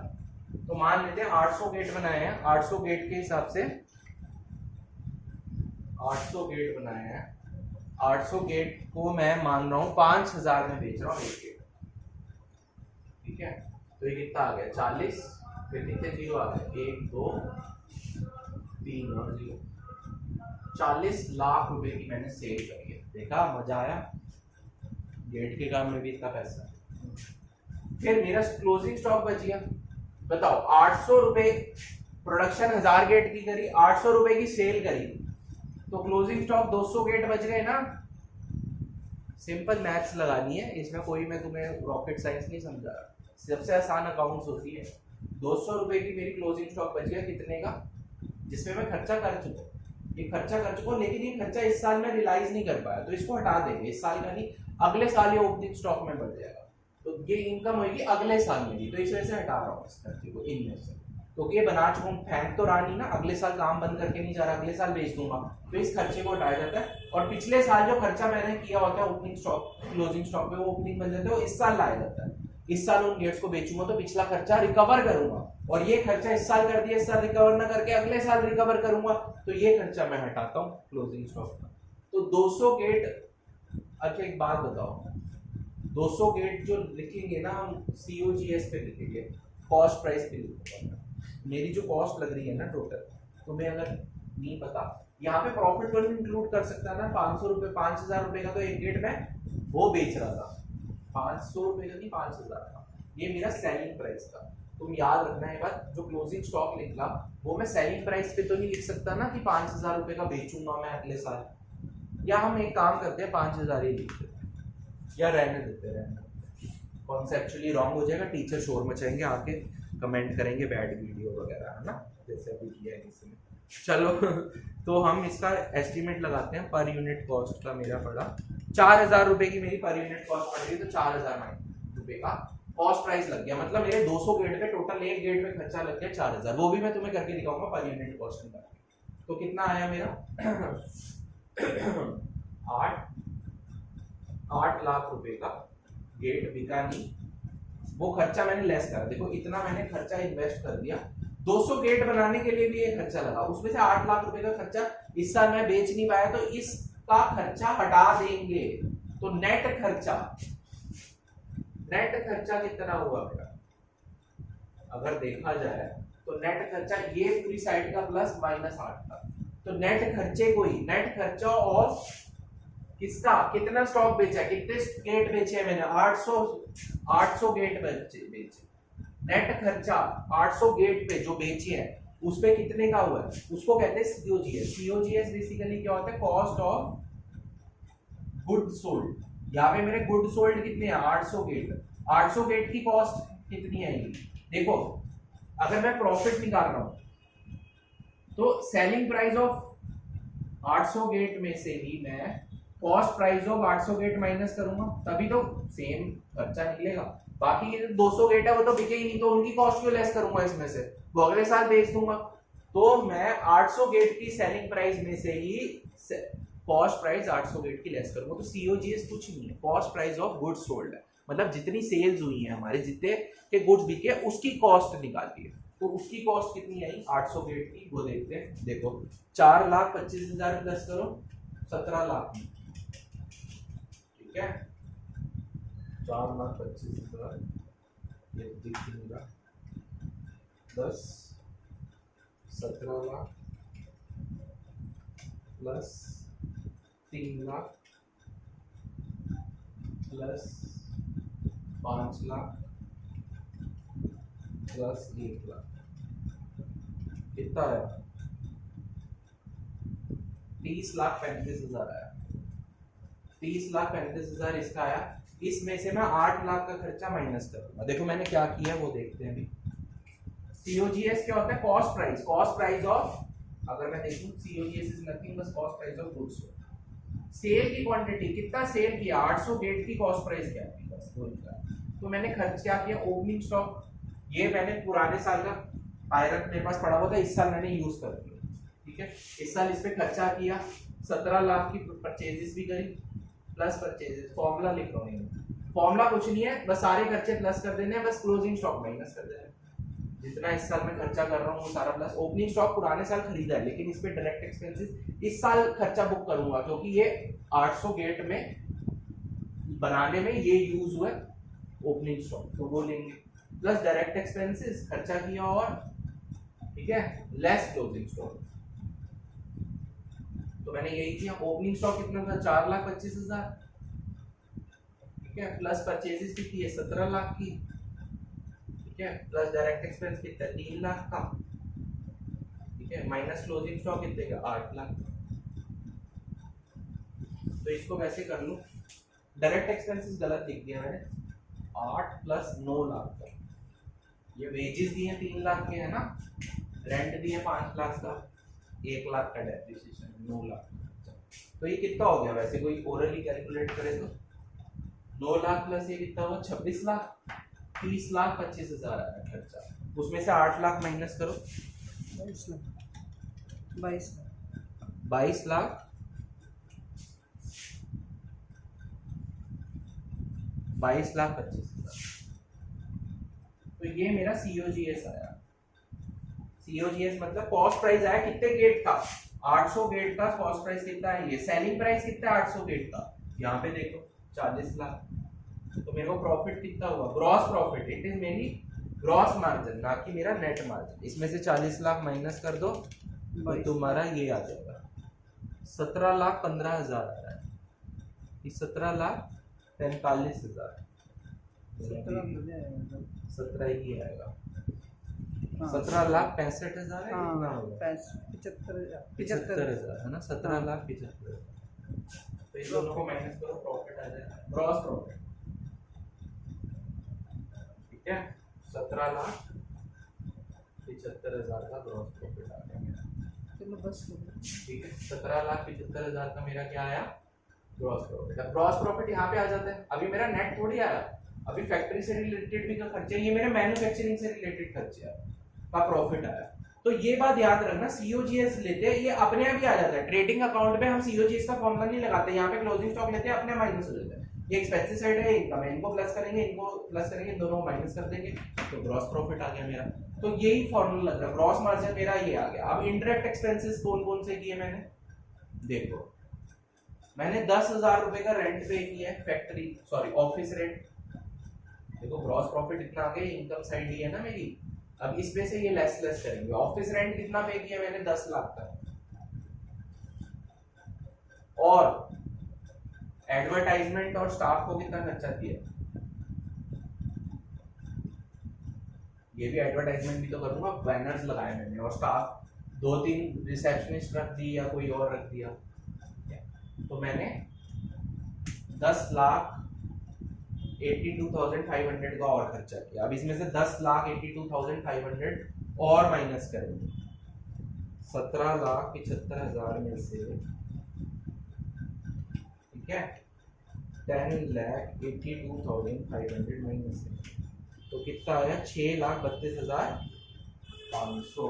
तो मान लेते हैं 800 गेट बनाए हैं। 800 गेट के हिसाब से 800 गेट बनाए हैं, 800 गेट को मैं मान रहा हूँ 5,000 में बेच रहा हूँ एक गेट, ठीक है। तो ये कितना आ गया 40, फिर कितने जीरो आ गए 1 2 3 और 0, 40 लाख रुपए की मैंने सेल करी है। देखा मजा आया, गेट के काम में भी इतना पैसा। फिर मेरा क्लोजिंग स्टॉक बच गया, बताओ 800 रुपए प्रोडक्शन 1000 गेट की करी, 800 रुपए की सेल करी, तो क्लोजिंग स्टॉक 200 गेट बच गए ना। सिंपल मैथ्स लगानी है इसमें, कोई मैं तुम्हें रॉकेट साइंस नहीं समझा रहा, सबसे आसान अकाउंट्स होती है। 200 रुपए की मेरी क्लोजिंग स्टॉक बच गया, कितने का, जिसमें मैं खर्चा कर चुका, ये खर्चा कर चुका हूँ, लेकिन ये खर्चा इस साल में रियलाइज नहीं कर पाया, तो इसको हटा देंगे। इस साल का नहीं, अगले साल ये ओपनिंग स्टॉक में बढ़ जाएगा, तो ये इनकम होगी अगले साल में भी, तो इस वजह से हटा रहा हूँ इस खर्चे को इनमें से, क्योंकि ये बना चुका हूँ, फेंक तो रहा नहीं ना, अगले साल काम बंद करके नहीं जा रहा, अगले साल बेच दूंगा, तो इस खर्चे को हटाया जाता है। और पिछले साल जो खर्चा मैंने किया होता है ओपनिंग स्टॉक क्लोजिंग स्टॉक पे, वो ओपनिंग बन जाता है, वो इस साल लाया जाता है। इस साल उन गेट्स को बेचूंगा तो पिछला खर्चा रिकवर करूंगा, और ये खर्चा इस साल कर दिया, इस साल रिकवर ना करके अगले साल रिकवर करूंगा, तो ये खर्चा मैं हटाता हूँ क्लोजिंग स्टॉक का। तो 200 गेट, अच्छा एक बात बताओ, 200 गेट जो लिखेंगे ना हम COGS पे लिखेंगे, कॉस्ट प्राइस पे लिखेंगे, मेरी जो कॉस्ट लग रही है ना टोटल, तुम्हें अगर नहीं पता, यहाँ पे प्रॉफिट को इंक्लूड कर सकता है ना, 500 रुपए 5000 रुपए का तो एक गेट में वो बेच रहा था, 500 रुपए का नहीं 5000 का, ये मेरा सेलिंग प्राइस था। तुम याद रखना है बात, जो क्लोजिंग स्टॉक लिखला वो मैं सेलिंग प्राइस पे तो नहीं लिख सकता ना कि 5000 रुपए का बेचूंगा मैं अगले साल, या हम एक काम करते हैं 5000 ही लिखते हैं, या रहने देते हैं, कॉन्सेप्चुअली रॉन्ग हो जाएगा, टीचर शोर मचाएंगे, आके कमेंट करेंगे बैड वीडियो वगैरह, है ना, जैसे अभी किया है किसी ने। चलो तो हम इसका एस्टिमेट लगाते हैं, पर यूनिट कॉस्ट का मेरा पड़ा 4000 रुपए की मेरी पर यूनिट कॉस्ट पड़ रही, तो 4000 रुपए का कॉस्ट प्राइस लग गया, मतलब मेरे 200 गेट पे टोटल एक गेट में खर्चा लग गया 4000, वो भी मैं तुम्हें करके दिखाऊंगा पर यूनिट कॉस्ट निकाल के। तो कितना आया मेरा 8 लाख रुपए का गेट बिका नहीं, वो खर्चा मैंने लेस करा, देखो इतना मैंने खर्चा इन्वेस्ट कर दिया, 200 गेट बनाने के लिए भी ये खर्चा लगा, उसमें से 8 लाख रुपए का खर्चा इस साल मैं बेच नहीं पाया, तो इसका खर्चा हटा देंगे, तो नेट खर्चा कितना हुआ मेरा, अगर देखा जाए तो नेट खर्चा ये पूरी साइड का प्लस माइनस 8 था, तो नेट खर्चे को ही, नेट खर्चा और किसका, कितना स्टॉक बेचा, कितने गेट बेचे मैंने, 800 गेट बेचे, नेट खर्चा 800 गेट पे जो बेचे हैं उस पे कितने का हुआ है, उसको कहते हैं COGS बेसिकली क्या होता है, कॉस्ट ऑफ गुड सोल्ड। यहाँ पे मेरे गुड सोल्ड कितने हैं 800 गेट की कॉस्ट कितनी आएगी, देखो अगर मैं प्रॉफिट निकाल रहा हूं तो सेलिंग प्राइस ऑफ 800 गेट में से ही मैं cost price of 800 get minus करूंगा, तभी तो सेम खर्चा निकलेगा। बाकी ये 200 गेट है वो तो बिके ही नहीं, तो उनकी कॉस्ट क्यों लेस करूंगा इसमें से, वो अगले साल बेच दूंगा, तो मैं 800 गेट की सेलिंग प्राइस में से ही कॉस्ट प्राइस 800 गेट की लेस करूंगा, तो COGS कुछ नहीं है, cost price of goods sold है, मतलब जितनी सेल्स हुई है हमारे, जितने के गुड्स बिके उसकी कॉस्ट निकालती है, तो उसकी कॉस्ट कितनी आई 800 गेट की, वो देखते हैं। देखो 4,25,000 प्लस करो 17 लाख, ठीक है, 4,25,000 ये दिखेगा 10 17 lakh plus 3 lakh plus 5 lakh plus 1 lakh, कितना आया 30,35,000 आया, 30,35,000 इसका आया, इसमें से मैं 8 लाख का खर्चा माइनस करूंगा। देखो मैंने क्या किया वो देखते हैं अभी। COGS क्या होता है, कॉस्ट प्राइस ऑफ, अगर मैं देखूं COGS इज नथिंग बस cost price of goods. Sale की क्वांटिटी, कितना सेल किया 800 गेट की कॉस्ट प्राइस क्या थी, बस वो निकाला। तो मैंने खर्च क्या किया, ओपनिंग स्टॉक, ये मैंने पुराने साल का आयरन मेरे पास पड़ा हुआ था, इस साल मैंने यूज कर दिया, ठीक है, इस साल इस पे खर्चा किया, 17 लाख की परचेजेस भी करी, प्लस परचेजेस, फॉर्मूला लिख रहा हूँ, फॉर्मूला कुछ नहीं है, बस सारे खर्चे प्लस कर देने हैं, बस क्लोजिंग स्टॉक माइनस कर देना है, जितना इस साल में खर्चा कर रहा हूँ वो सारा प्लस। ओपनिंग स्टॉक पुराने साल खरीदा है, लेकिन इस पे डायरेक्ट एक्सपेंसेस इस साल खर्चा बुक करूंगा, क्योंकि ये 800 गेट में बनाने में ये यूज हुआ ओपनिंग स्टॉक, तो वो लेंगे, प्लस डायरेक्ट एक्सपेंसेस खर्चा किया, और ठीक है लेस क्लोजिंग स्टॉक, तो मैंने यही किया। ओपनिंग स्टॉक कितना था 4,25,000, ठीक है, प्लस परचेजेस कितनी है 17 लाख की, ठीक है, प्लस डायरेक्ट एक्सपेंस कितना 3 लाख का, ठीक है, माइनस क्लोजिंग स्टॉक कितने का 8 लाख। तो इसको वैसे कर लूं, डायरेक्ट एक्सपेंसेस गलत लिख दिया मैंने, 8 प्लस 9 लाख का, ये वेजेस दिए 3 लाख के है ना, रेंट दिए 5 लाख का, 1 लाख का डेप्रिसिएशन, 9 लाख। तो ये कितना हो गया वैसे कोई ओरली कैलकुलेट करे तो? 9 लाख प्लस ये कितना हुआ? 26 लाख। 30 लाख 25 हजार आया खर्चा। उसमें से 8 लाख माइनस करो। 22 लाख 22 लाख 25,000। तो ये मेरा COGS आया। COGS मतलब कॉस्ट प्राइस आया कितने गेट का? 800 गेट का कॉस्ट प्राइस कितना है? ये सेलिंग प्राइस कितना है 800 गेट का? यहाँ पे देखो 40 लाख। तो मेरे को प्रॉफिट कितना हुआ? ग्रॉस प्रॉफिट, इट इज मेरी ग्रॉस मार्जिन, ना कि मेरा नेट मार्जिन। इसमें से 40 लाख माइनस कर दो तो तुम्हारा ये आ जाएगा 17,15,000 आ रहा है। 17,45,000। 17 ही आएगा। 17,65,000 है। कितना होगा? 75,000 है ना? 17,75,000। तो इन दोनों को माइनस करो, प्रॉफिट आ जाएगा, ग्रॉस प्रॉफिट। ठीक है, 17,75,000 का ग्रॉस प्रॉफिट आ गया मेरा। चलो बस ठीक है, 17,75,000 का मेरा क्या आया? Gross profit. अब ग्रॉस प्रॉफिट यहाँ पे आ जाता है। अभी मेरा नेट थोड़ी आया, अभी फैक्ट्री से रिलेटेड भी का खर्चे, ये मेरे मैन्युफैक्चरिंग से रिलेटेड खर्चे का प्रॉफिट आया। तो ये बात याद रखना, COGS लेते हैं ये अपने आप ही आ जाता है। ट्रेडिंग अकाउंट में हम COGS का फॉर्मूला नहीं लगाते, यहाँ पे क्लोजिंग स्टॉक लेते हैं, अपने माइनस हो जाता है। ये एक्सपेंसिव साइड है, इनकम है, इनको प्लस करेंगे, इनको प्लस करेंगे, दोनों को माइनस कर देंगे, तो ग्रॉस प्रॉफिट आ गया मेरा। तो यही फॉर्मूला लग रहा है, ग्रॉस मार्जिन मेरा ये आ गया। अब इनडायरेक्ट एक्सपेंसेस कौन कौन से किए मैंने? देखो, मैंने 10,000 रुपए का रेंट पे किया है, फैक्ट्री सॉरी ऑफिस रेंट। देखो ग्रॉस प्रॉफिट इतना आ गया, इनकम साइड ही है ना मेरी। अब इसमें से ये लेस करेंगे। ऑफिस रेंट कितना पे किया मैंने? 10 लाख का। और एडवर्टाइजमेंट और स्टाफ को कितना खर्चा दिया? ये भी एडवर्टाइजमेंट भी तो करूंगा, बैनर्स लगाए मैंने, और स्टाफ 2-3 रिसेप्शनिस्ट रख दी या कोई और रख दिया। तो मैंने 10,82,500 का और खर्चा किया। अब इसमें से 10,82,500 और माइनस करेंगे। 17,75,000 में से, ठीक है, 10,82,500 माइनस है तो कितना आया? 6,32,500।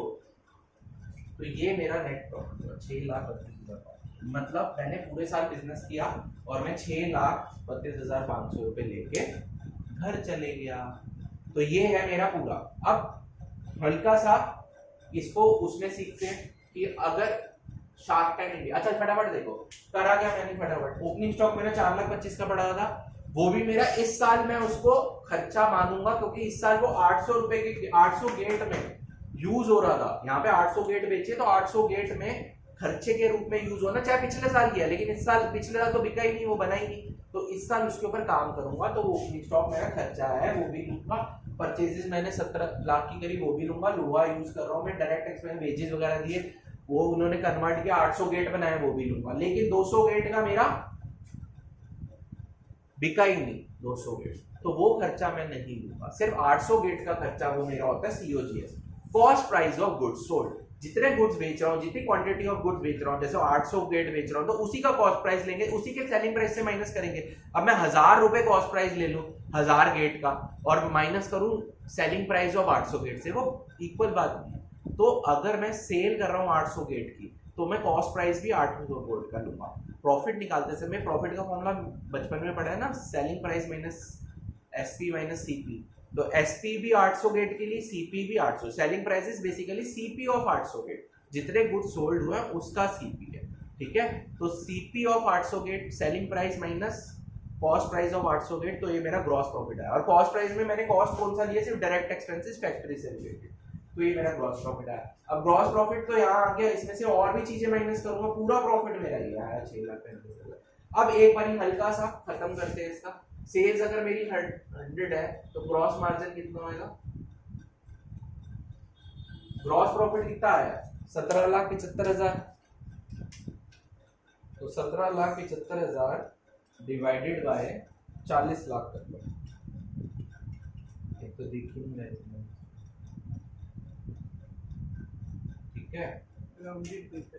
तो ये मेरा नेट प्रॉफिट हुआ 6,32,500। मतलब मैंने पूरे साल बिजनेस किया और मैं 6,32,500 रुपए लेके घर चले गया। तो ये है मेरा पूरा। अब हल्का सा इसको उसमें सीखते हैं कि अगर शार्क टैंक इंडिया, अच्छा फटाफट देखो करा क्या मैंने फटाफट। ओपनिंग स्टॉक मेरा 4,25,000 का पड़ा था, वो भी मेरा इस साल मैं उसको खर्चा मानूंगा क्योंकि इस साल वो 800 रुपए के 800 गेट में यूज हो रहा था। यहाँ पे 800 गेट बेचे तो 800 गेट में खर्चे के रूप में यूज होना, चाहे पिछले साल किया, लेकिन इस साल पिछले साल तो बिका ही नहीं, वो बना ही नहीं, तो इस साल उसके ऊपर काम करूंगा। तो वो स्टॉक मेरा खर्चा है वो भी लूंगा। परचेजेस मैंने 17 लाख की करीब वो भी लूंगा। लोहा यूज कर रहा हूँ मैं, डायरेक्ट एक्सपेंस वेजेस वगैरह दिए, वो उन्होंने कन्वर्ट किया, 800 गेट बनाया वो भी लूंगा। लेकिन 200 गेट का मेरा बिका ही नहीं 200 गेट, तो वो खर्चा मैं नहीं लूंगा। सिर्फ 800 गेट का खर्चा वो मेरा होता है COGS, cost price of goods sold. जितने गुड्स बेच रहा हूँ, जितनी क्वांटिटी ऑफ गुड्स बेच रहा हूँ, जैसे 800 गेट बेच रहा हूँ, तो उसी का कॉस्ट प्राइस लेंगे, उसी के सेलिंग प्राइस से माइनस करेंगे। अब मैं 1,000 रुपए कॉस्ट प्राइस ले लूं 1,000 गेट का और माइनस करूं सेलिंग प्राइस ऑफ 800 गेट से, वो इक्वल बात नहीं है। तो अगर मैं सेल कर रहा हूँ 800 गेट की, तो मैं कॉस्ट प्राइस भी 800 गेट का लूंगा। प्रॉफिट निकालते समय प्रॉफिट का फॉर्मूला बचपन में पढ़ा है ना, selling price minus SP minus CP। तो SP भी 800 गेट के लिए, CP भी 800। Selling price is basically CP of 800 gate, जितने गुड सोल्ड हुआ है उसका CP है, ठीक है। तो CP of 800 gate, selling price minus cost price of 800 gate, तो ये मेरा ग्रॉस प्रॉफिट है। और कॉस्ट प्राइस में मैंने कॉस्ट कौन सा लिया? सिर्फ डायरेक्ट एक्सपेंसेस फैक्ट्री से रिलेटेड, तो ये मेरा ग्रॉस प्रॉफिट है। अब ग्रॉस प्रॉफिट तो यहाँ आ गया, इसमें से और भी चीजें माइनस करूंगा, पूरा प्रॉफिट मेरा ये आया 6,35,000। अब एक बार हल्का सा खत्म करते हैं इसका। सेल्स अगर मेरी 100 है तो ग्रॉस मार्जिन कितना होगा? ग्रॉस प्रॉफिट कितना आया? 17,75,000। तो 17,75,000 डिवाइडेड बाय 40 लाख कर लो। एक तो देखिए, ठीक है, राउंडेड पेपर।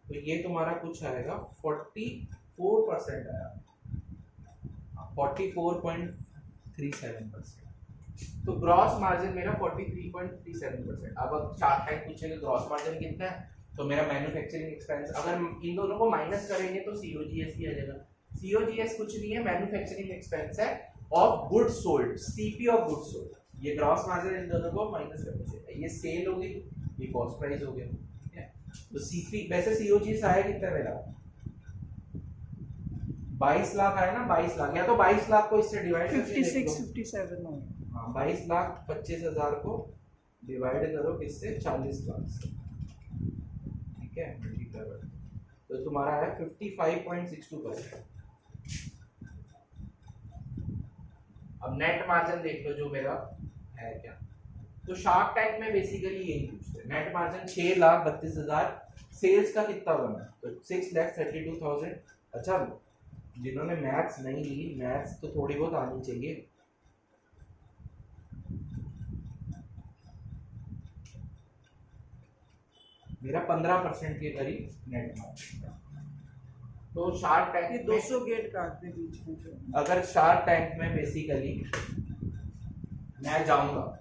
तो ये तुम्हारा कुछ आएगा 44% आया, 44.37%। तो ग्रॉस मार्जिन मेरा 43.37%। अब शार्क टैंक पूछेगा ग्रॉस मार्जिन कितना है, तो मेरा मैन्युफैक्चरिंग एक्सपेंस अगर इन दोनों को माइनस करेंगे तो सीओजीएस ही आ जाएगा। सीओजीएस कुछ नहीं है, मैन्युफैक्चरिंग एक्सपेंस है of goods sold, CP of goods sold. ये ग्रॉस मार्जिन इन दोनों को माइनस करना चाहिए। ये सेल हो गई, ये कॉस्ट प्राइस हो गया, ठीक है। तो सीपी वैसे सीओजीएस आया कितना मेरा 22 लाख आया ना, 22 लाख, या तो 22 लाख को इससे डिवाइड करके 56 57 हो गया। हाँ 22 लाख 25,000 को डिवाइड करो किससे 40 लाख से, ठीक है, तो तुम्हारा है 55.62%। अब नेट मार्जिन देख लो जो मेरा है क्या। तो शार्क टैंक में बेसिकली यही पूछते हैं, नेट मार्जिन 6,32,000, सेल्स का कितना बना तो 6,32,000। अच्छा जिन्होंने मैथ्स नहीं ली, मैथ्स तो थोड़ी बहुत आनी चाहिए। मेरा 15% के करीब नेट मार्जिन। तो शार्क टैंक ये 200 गेट काटते बीच में जो। अगर शार्क टैंक में बेसिकली मैं जाऊंगा,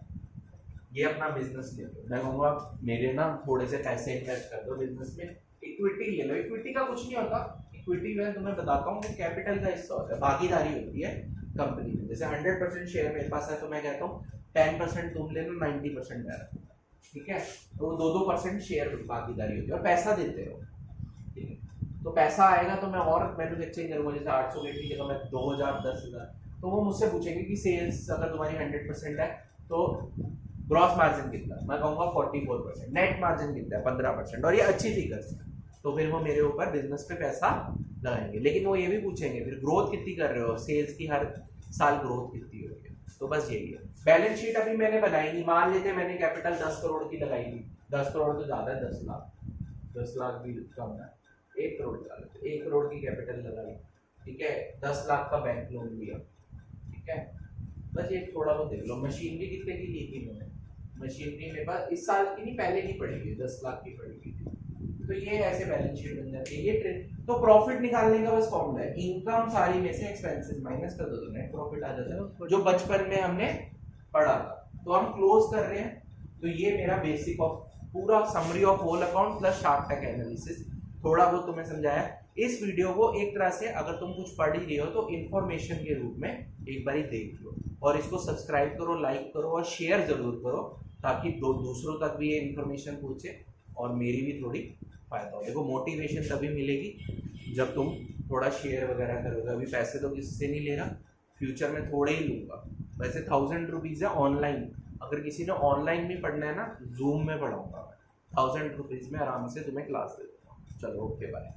ये अपना बिजनेस ले लो, मैं कहूँगा मेरे ना थोड़े से पैसे इन्वेस्ट कर दो बिजनेस में, इक्विटी ले लो। इक्विटी का कुछ नहीं होता, इक्विटी में तुम्हें बताता हूँ कि कैपिटल का हिस्सा होता है, भागीदारी होती है कंपनी में। जैसे 100% शेयर मेरे पास है तो मैं कहता हूँ 10% तुम ले लो, 90% मैं रखूँ, ठीक है। तो 2% शेयर भागीदारी होती है और पैसा देते हो, ठीक है। तो पैसा आएगा तो मैं और मैन्युफैक्चरिंग करूँगा, जैसे 800 गेट की जगह मैं 2,000 10,000, तो वो मुझसे पूछेंगे कि सेल्स अगर तुम्हारी 100% है तो ग्रॉस मार्जिन कितना, मैं कहूँगा 44%, नेट मार्जिन कितना है 15%, और ये अच्छी फिगर्स है। तो फिर वो मेरे ऊपर बिजनेस पे पैसा लगाएंगे। लेकिन वो ये भी पूछेंगे फिर ग्रोथ कितनी कर रहे हो, सेल्स की हर साल ग्रोथ कितनी हो रही है। तो बस यही है। बैलेंस शीट अभी मैंने बनाई नहीं, मान लेते मैंने कैपिटल 10 करोड़ की लगाई थी, 10 करोड़ तो ज़्यादा है, 10 लाख, 10 लाख भी कम है, 1 करोड़ लगा लेते, 1 करोड़ की कैपिटल लगाई, ठीक है, 10 लाख का बैंक लोन लिया, ठीक है। बस ये थोड़ा बहुत देख लो। मशीनरी कितने की ली थी मैंने, मशीनरी मेरे पास इस साल की नहीं पहले की पड़ी हुई, 10 लाख की पड़ी हुई थी। तो ये ऐसे बैलेंस शीट बन जाती है। ये ट्रेड तो प्रॉफिट निकालने का बस फॉर्मूला है, इनकम सारी में से एक्सपेंसेस माइनस कर दो तो नेट प्रॉफिट आ जाता है, जो बचपन में हमने पढ़ा था। तो हम क्लोज कर रहे हैं। तो ये मेरा बेसिक ऑफ पूरा summary of whole account plus shark tank analysis थोड़ा बहुत तुम्हें समझाया। इस वीडियो को एक तरह से अगर तुम कुछ पढ़ ही रहे हो तो इन्फॉर्मेशन के रूप में एक बार देख लो, और इसको सब्सक्राइब करो, लाइक करो और शेयर जरूर करो, ताकि दूसरों तक भी ये इन्फॉर्मेशन पहुंचे और मेरी भी थोड़ी फायदा हो। देखो मोटिवेशन तभी मिलेगी जब तुम थोड़ा शेयर वगैरह करोगे। अभी पैसे तो किसी से नहीं ले रहा, फ्यूचर में थोड़े ही लूँगा। वैसे 1000 रुपीज़ है ऑनलाइन, अगर किसी ने ऑनलाइन भी पढ़ना है ना, जूम में पढ़ाऊँगा मैं, 1000 रुपीज़ में आराम से तुम्हें क्लास दे दूँगा। चलो ओके बाय।